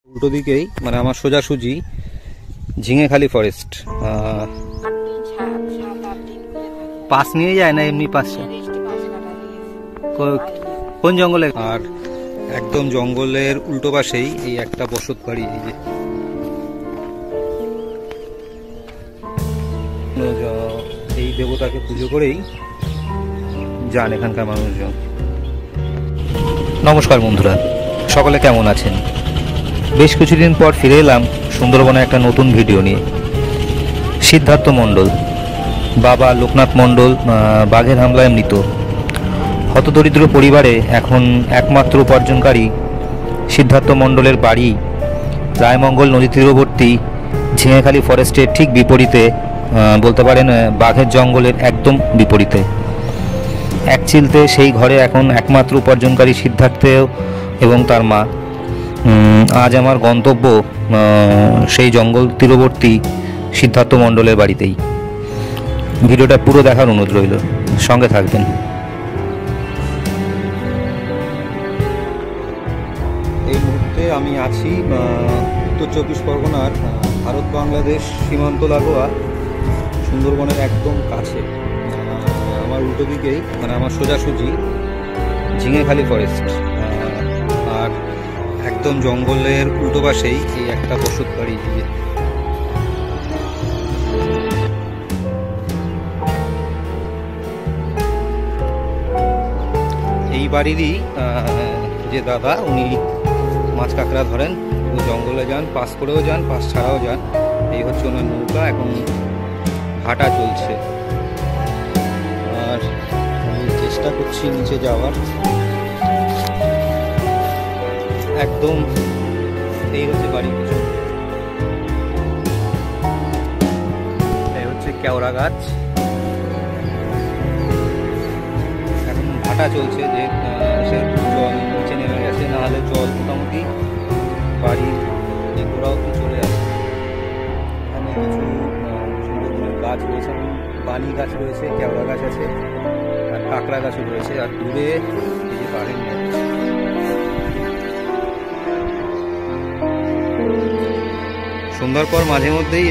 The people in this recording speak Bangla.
উল্টো দিকেই মানে আমার সোজাসুজি ঝিঙেখালি ফরেস্ট। পাস নিয়ে যায় না এমনি পাশে কোন জঙ্গলে? আর একদম জঙ্গলের উল্টো পাশেই এই একটা বসত বাড়ি। এই যে এই দেবতাকে পুজো করেই যান এখানকার মানুষজন। নমস্কার বন্ধুরা, সকলে কেমন আছেন? বেশ কিছুদিন পর ফিরে এলাম সুন্দরবনে একটা নতুন ভিডিও নিয়ে। সিদ্ধার্থ মণ্ডল, বাবা লোকনাথ মণ্ডল বাঘের হামলায় মৃত। হতদরিদ্র পরিবারে এখন একমাত্র উপার্জনকারী সিদ্ধার্থ মণ্ডলের বাড়ি রায়মঙ্গল নদী তীরবর্তী ঝিঙেখালি ফরেস্টের ঠিক বিপরীতে, বলতে পারেন বাঘের জঙ্গলের একদম বিপরীতে। এক চিলতে সেই ঘরে এখন একমাত্র উপার্জনকারী সিদ্ধার্থ এবং তার মা। আজ আমার গন্তব্য সেই জঙ্গল তীরবর্তী সিদ্ধার্থ মণ্ডলের বাড়িতেই। ভিডিওটা পুরো দেখার অনুরোধ রইল, সঙ্গে থাকবেন। এই মুহূর্তে আমি আছি উত্তর চব্বিশ পরগনার ভারত বাংলাদেশ সীমান্ত লাগোয়া সুন্দরবনের একদম কাছে। আমার উল্টো দিকেই মানে আমার সোজাসুজি ঝিঙেখালি ফরেস্ট, আর একদম জঙ্গলের উল্টো পাশেই এই একটা বসত বাড়ি। এই বাড়িরই যে দাদা, উনি মাছ কাঁকড়া ধরেন, জঙ্গলে যান, পাস করেও যান, পাস ছাড়াও যান। এই হচ্ছে ওনার নৌকা, এখন ভাটা চলছে। আর আমি চেষ্টা করছি নিচে যাওয়ার। একদম এই হচ্ছে বাড়ির পিছন, এই হচ্ছে কেওড়া গাছ। এখন ভাটা চলছে, যে সেরকম জল নিচে নেমে গেছে, নাহলে জল মোটামুটি বাড়ির গোড়া অব্দি চলে আসে। এখানে কিছু সুন্দর গাছ রয়েছে, বানি গাছ রয়েছে, কেওড়া গাছ আছে, আর কাঁকড়া গাছও রয়েছে। আর দূরে এই যে বাড়ির সন্ধ্যার পর মাঝে মধ্যেই